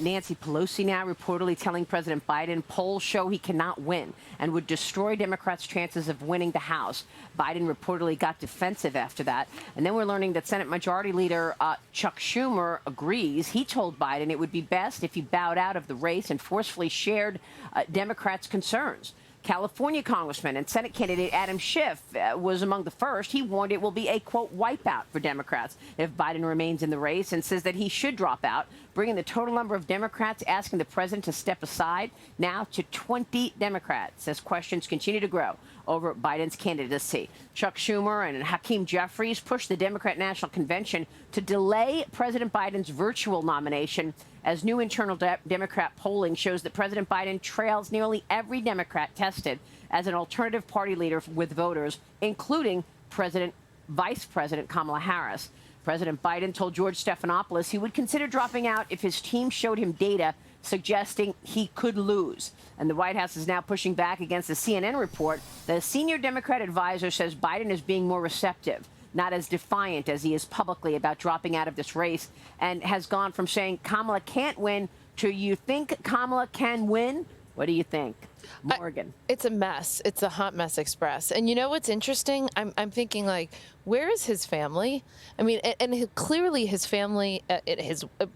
Nancy Pelosi now reportedly telling President Biden polls show he cannot win and would destroy Democrats' chances of winning the House. Biden reportedly got defensive after that. And then we're learning that Senate Majority Leader Chuck Schumer agrees. He told Biden it would be best if he bowed out of the race and forcefully shared Democrats' concerns. California Congressman and Senate candidate Adam Schiff was among the first. He warned it will be a, quote, wipeout for Democrats if Biden remains in the race and says that he should drop out, bringing the total number of Democrats asking the president to step aside now to 20 Democrats as questions continue to grow over Biden's candidacy. Chuck Schumer and Hakeem Jeffries pushed the Democrat National Convention to delay President Biden's virtual nomination as new internal Democrat polling shows that President Biden trails nearly every Democrat tested as an alternative party leader with voters, including Vice President Kamala Harris. President Biden told George Stephanopoulos he would consider dropping out if his team showed him data suggesting he could lose. And the White House is now pushing back against the CNN report that a senior Democrat advisor says Biden is being more receptive, not as defiant as he is publicly about dropping out of this race, and has gone from saying Kamala can't win to you think Kamala can win? What do you think? Morgan. It's a mess. It's a hot mess express. And you know what's interesting? I'm thinking, like, where is his family? I mean, and clearly his family,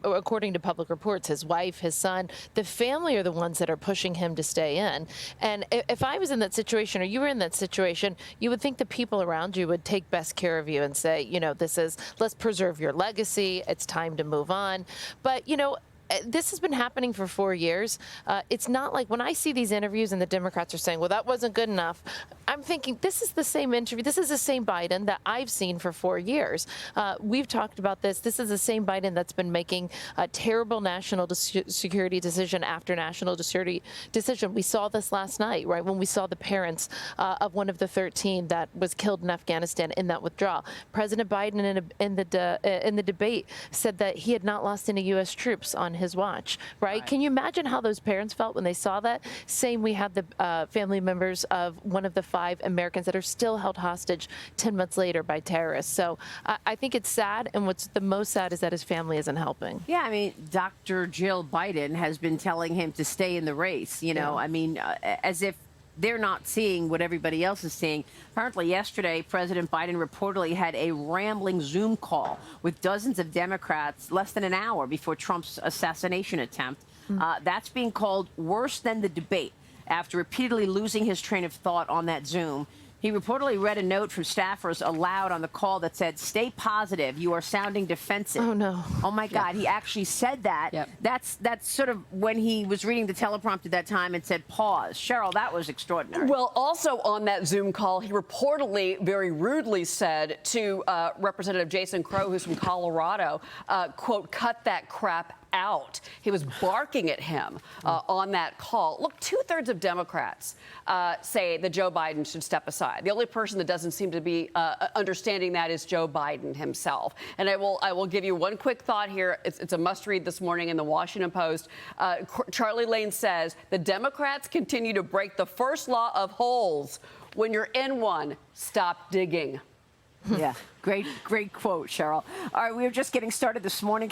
according to public reports, his wife, his son, the family are the ones that are pushing him to stay in. And if I was in that situation or you were in that situation, you would think the people around you would take best care of you and say, you know, let's preserve your legacy. It's time to move on. But, you know, this has been happening for 4 years. It's not like when I see these interviews and the Democrats are saying, well, that wasn't good enough. I'm thinking this is the same interview. This is the same Biden that I've seen for 4 years. We've talked about this. This is the same Biden that's been making a terrible national security decision after national security decision. We saw this last night, right, when we saw the parents of one of the 13 that was killed in Afghanistan in that withdrawal. President Biden in the debate said that he had not lost any U.S. troops on his watch, right? Can you imagine how those parents felt when they saw that? Same, we had the family members of one of the 5 Americans that are still held hostage 10 months later by terrorists. So I think it's sad, and what's the most sad is that his family isn't helping. Yeah, I mean, Dr. Jill Biden has been telling him to stay in the race, you know, I mean, as if they're not seeing what everybody else is seeing. Apparently yesterday, President Biden reportedly had a rambling Zoom call with dozens of Democrats less than an hour before Trump's assassination attempt. That's being called worse than the debate after repeatedly losing his train of thought on that Zoom. He reportedly read a note from staffers aloud on the call that said, "Stay positive. You are sounding defensive." Oh, no. Oh, my God. He actually said that. Yep. That's sort of when he was reading the teleprompter that time and said, "Pause." Cheryl, that was extraordinary. Well, also on that Zoom call, he reportedly very rudely said to Representative Jason Crow, who's from Colorado, quote, "cut that crap out." He was barking at him on that call. Look, 2/3 of Democrats say that Joe Biden should step aside. The only person that doesn't seem to be understanding that is Joe Biden himself. And I will give you one quick thought here. It's a must read this morning in the Washington Post. Charlie Lane says the Democrats continue to break the first law of holes. When you're in one, stop digging. Yeah, great quote, Cheryl. All right, we were just getting started this morning.